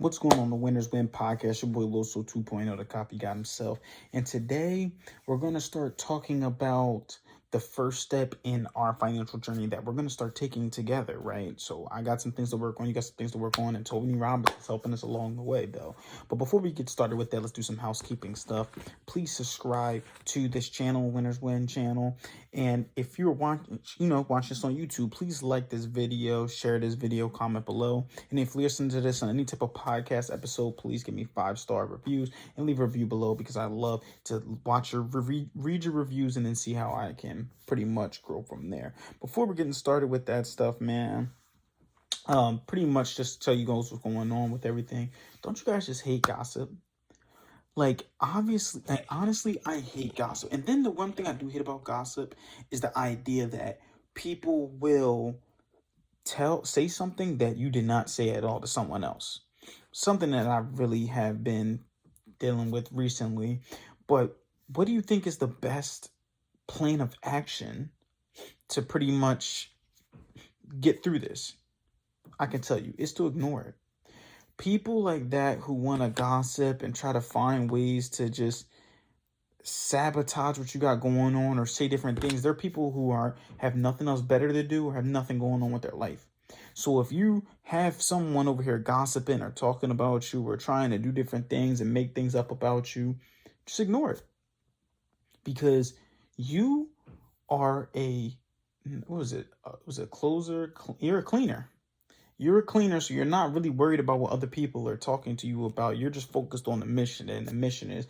What's going on, the Winners Win podcast? Your boy Loso 2.0, the copy got himself. And today we're going to start talking about the first step in our financial journey that we're going to start taking together, right? So I got some things to work on, you got some things to work on, and Tony Robbins is helping us along the way, though. But before we get started with that, let's do some housekeeping stuff. Please subscribe to this channel, Winners Win channel. And if you're watching, watch this on YouTube, please like this video, share this video, comment below. And if you listen to this on any type of podcast episode, please give me 5-star reviews and leave a review below, because I love to watch your read your reviews and then see how I can pretty much grow from there. Before we're getting started with that stuff, man, pretty much just tell you guys what's going on with everything. Don't you guys just hate gossip? Honestly, I hate gossip. And then the one thing I do hate about gossip is the idea that people will say something that you did not say at all to someone else. Something that I really have been dealing with recently. But what do you think is the best plan of action to pretty much get through this? I can tell you, it's to ignore it. People like that who want to gossip and try to find ways to just sabotage what you got going on or say different things, they're people who have nothing else better to do or have nothing going on with their life. So if you have someone over here gossiping or talking about you or trying to do different things and make things up about you, just ignore it. Because you are was a closer? You're a cleaner. You're a cleaner, so you're not really worried about what other people are talking to you about. You're just focused on the mission, and the mission is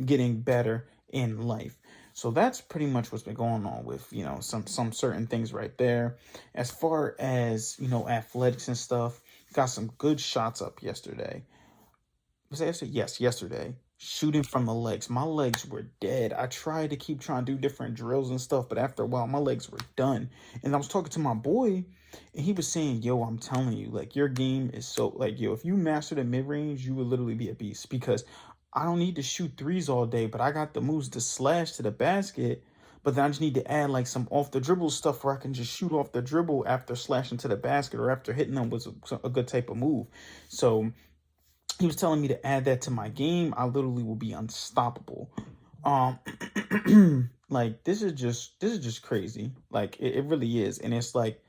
getting better in life. So that's pretty much what's been going on with, some certain things right there. As far as, athletics and stuff, got some good shots up yesterday. Was that yesterday? Yes, yesterday. Shooting from the legs. My legs were dead. I tried to keep trying to do different drills and stuff, but after a while, my legs were done. And I was talking to my boy, and he was saying, yo, I'm telling you, like, your game is so, like, yo, if you master the mid-range, you would literally be a beast. Because I don't need to shoot threes all day, but I got the moves to slash to the basket. But then I just need to add, like, some off-the-dribble stuff where I can just shoot off the dribble after slashing to the basket or after hitting them was a good type of move. So he was telling me to add that to my game. I literally will be unstoppable. Like, this is just crazy. Like, it really is. And it's like,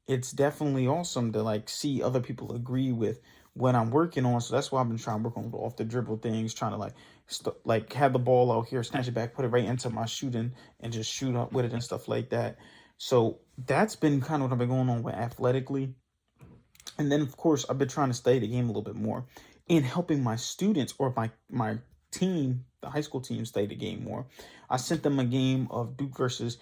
it's definitely awesome to like see other people agree with what I'm working on. So that's why I've been trying to work on off the dribble things, trying to like have the ball out here, snatch it back, put it right into my shooting, and just shoot up with it and stuff like that. So that's been kind of what I've been going on with athletically. And then, of course, I've been trying to study the game a little bit more in helping my students or my team, the high school team, study the game more. I sent them a game of Duke versus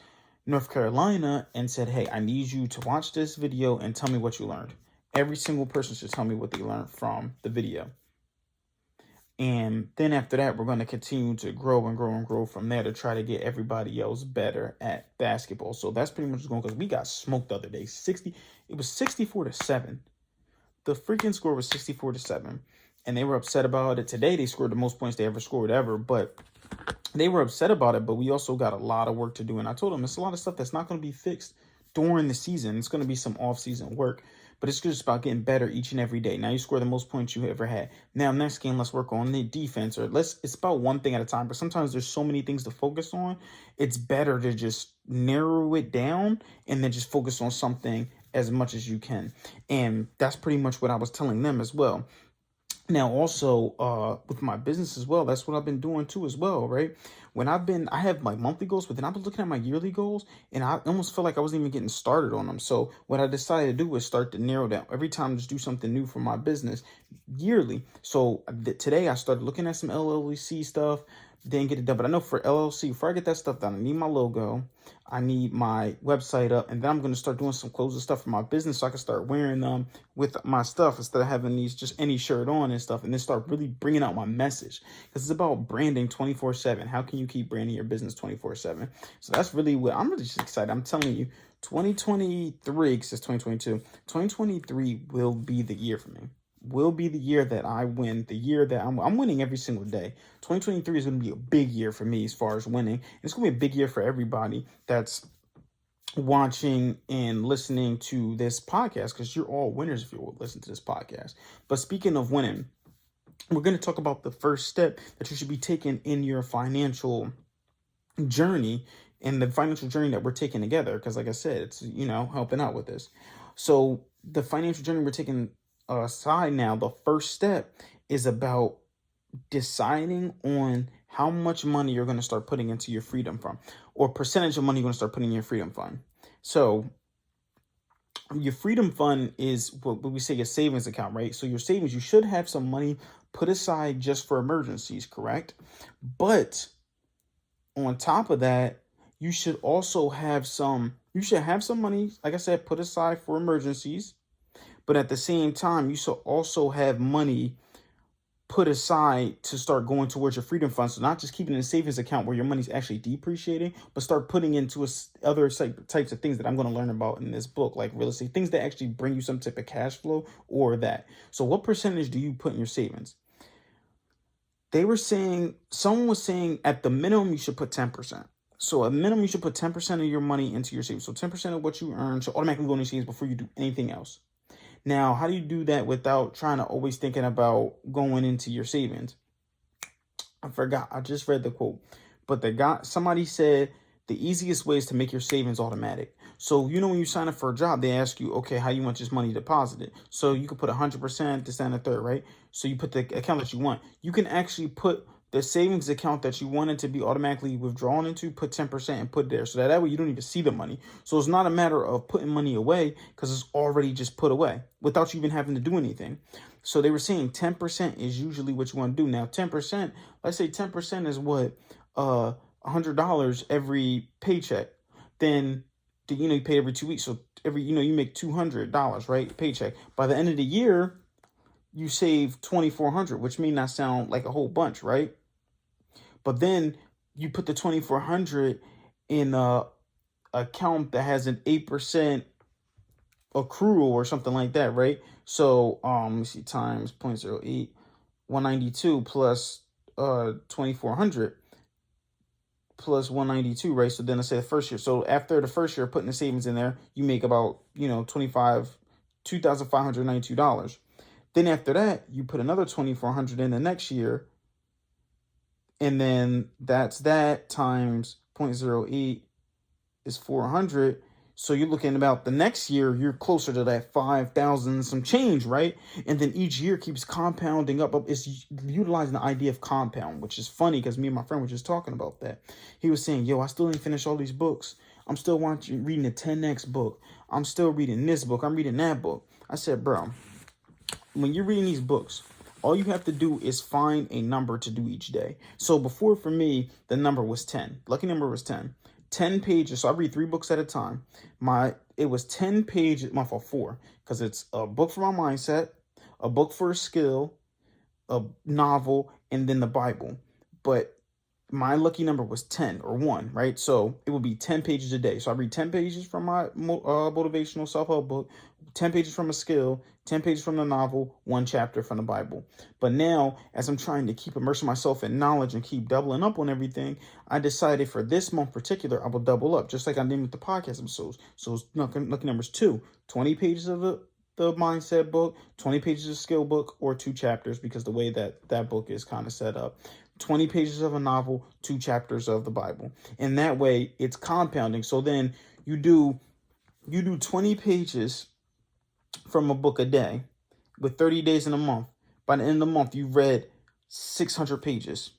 North Carolina and said, hey, I need you to watch this video and tell me what you learned. Every single person should tell me what they learned from the video. And then after that, we're going to continue to grow and grow and grow from there to try to get everybody else better at basketball. So that's pretty much going, because we got smoked the other day. It was 64-7. The freaking score was 64-7. And they were upset about it. Today, they scored the most points they ever scored ever. But they were upset about it. But we also got a lot of work to do. And I told them it's a lot of stuff that's not going to be fixed during the season. It's going to be some off-season work. But it's just about getting better each and every day. Now you score the most points you ever had. Now, next game, let's work on the defense. It's about one thing at a time. But sometimes there's so many things to focus on. It's better to just narrow it down and then just focus on something as much as you can. And that's pretty much what I was telling them as well. Now, also, with my business as well, that's what I've been doing too as well, right? I have my monthly goals, but then I've been looking at my yearly goals, and I almost feel like I wasn't even getting started on them. So what I decided to do was start to narrow down. Every time, just do something new for my business yearly. So today I started looking at some LLC stuff, didn't get it done. But I know for LLC, before I get that stuff done, I need my logo, I need my website up, and then I'm going to start doing some clothes and stuff for my business so I can start wearing them with my stuff instead of having these just any shirt on and stuff, and then start really bringing out my message, because it's about branding 24/7. How can you keep branding your business 24/7? So that's really what I'm really just excited. I'm telling you, 2023, because it's 2022, 2023 will be the year for me. Will be the year that I win, the year that I'm winning every single day. 2023 is going to be a big year for me as far as winning. It's going to be a big year for everybody that's watching and listening to this podcast, because you're all winners if you will listen to this podcast. But speaking of winning, we're going to talk about the first step that you should be taking in your financial journey, and the financial journey that we're taking together. Because, like I said, it's, helping out with this. So, the financial journey we're taking aside now, the first step is about deciding on how much money you're going to start putting into your freedom fund, or percentage of money you're going to start putting in your freedom fund. So, your freedom fund is what we say a savings account, right? So your savings, you should have some money put aside just for emergencies, correct? But on top of that, you should also have some money, like I said, put aside for emergencies. But at the same time, you should also have money put aside to start going towards your freedom fund. So not just keeping in a savings account where your money's actually depreciating, but start putting into other types of things that I'm going to learn about in this book, like real estate, things that actually bring you some type of cash flow or that. So what percentage do you put in your savings? Someone was saying at the minimum, you should put 10%. So a minimum, you should put 10% of your money into your savings. So 10% of what you earn should automatically go into savings before you do anything else. Now, how do you do that without trying to always thinking about going into your savings? I forgot. I just read the quote, but somebody said the easiest way is to make your savings automatic. So, when you sign up for a job, they ask you, okay, how you want this money deposited? So you could put 100%, this, and a third, right? So you put the account that you want. You can actually put the savings account that you wanted to be automatically withdrawn into, put 10% and put there. So that way you don't even see the money. So it's not a matter of putting money away because it's already just put away without you even having to do anything. So they were saying 10% is usually what you want to do. Now, 10%, let's say 10% is what, $100 every paycheck. Then, you pay every 2 weeks. So you make $200, right? Paycheck. By the end of the year, you save $2,400, which may not sound like a whole bunch, right? But then you put the $2,400 in a account that has an 8% accrual or something like that, right? So let me see, times 0.08, 192 plus 2,400 plus 192, right? So then let's say the first year. So after the first year, putting the savings in there, you make about $2,592. Then after that, you put another 2,400 in the next year, and then that's that times 0.08 is 400. So you're looking about the next year, you're closer to that 5,000 some change, right? And then each year keeps compounding up. It's utilizing the idea of compound, which is funny because me and my friend were just talking about that. He was saying, yo, I still didn't finish all these books. I'm still reading the 10X book. I'm still reading this book. I'm reading that book. I said, bro, when you're reading these books, all you have to do is find a number to do each day. So before, for me, the number was 10. Lucky number was 10. 10 pages. So I read 3 books at a time. It was 10 pages, my fault, 4, because it's a book for my mindset, a book for a skill, a novel, and then the Bible. But my lucky number was 10 or 1, right? So it would be 10 pages a day. So I read 10 pages from my motivational self-help book, 10 pages from a skill, 10 pages from the novel, 1 chapter from the Bible. But now, as I'm trying to keep immersing myself in knowledge and keep doubling up on everything, I decided for this month in particular, I will double up, just like I did with the podcast episodes. So lucky numbers 2, 20 pages of the mindset book, 20 pages of skill book, or 2 chapters, because the way that book is kind of set up. 20 pages of a novel, 2 chapters of the Bible. And that way it's compounding. So then you do 20 pages from a book a day with 30 days in a month. By the end of the month, you've read 600 pages,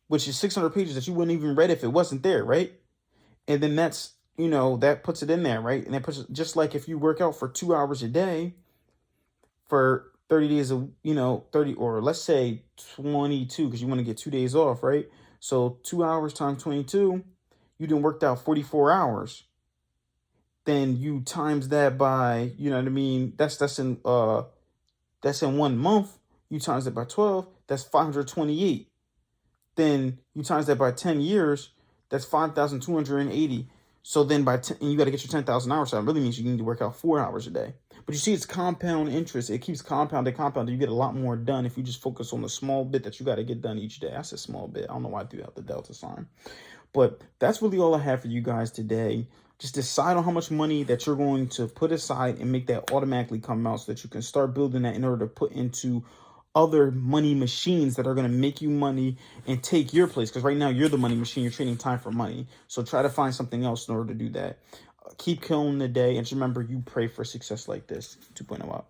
which is 600 pages that you wouldn't even read if it wasn't there, right? And then that's, that puts it in there, right? And that puts it, just like if you work out for 2 hours a day for 30 days of, 30, or let's say 22, because you want to get 2 days off, right? So 2 hours times 22, you done worked out 44 hours. Then you times that by, you know what I mean? That's in 1 month. You times that by 12, that's 528. Then you times that by 10 years, that's 5,280. So then and you got to get your 10,000 hours. So that really means you need to work out 4 hours a day. But you see, it's compound interest. It keeps compounding. You get a lot more done if you just focus on the small bit that you got to get done each day. That's a small bit. I don't know why I threw out the delta sign. But that's really all I have for you guys today. Just decide on how much money that you're going to put aside and make that automatically come out so that you can start building that in order to put into other money machines that are going to make you money and take your place. Because right now you're the money machine. You're trading time for money. So try to find something else in order to do that. Keep killing the day. And just remember, you pray for success like this. 2.0 out.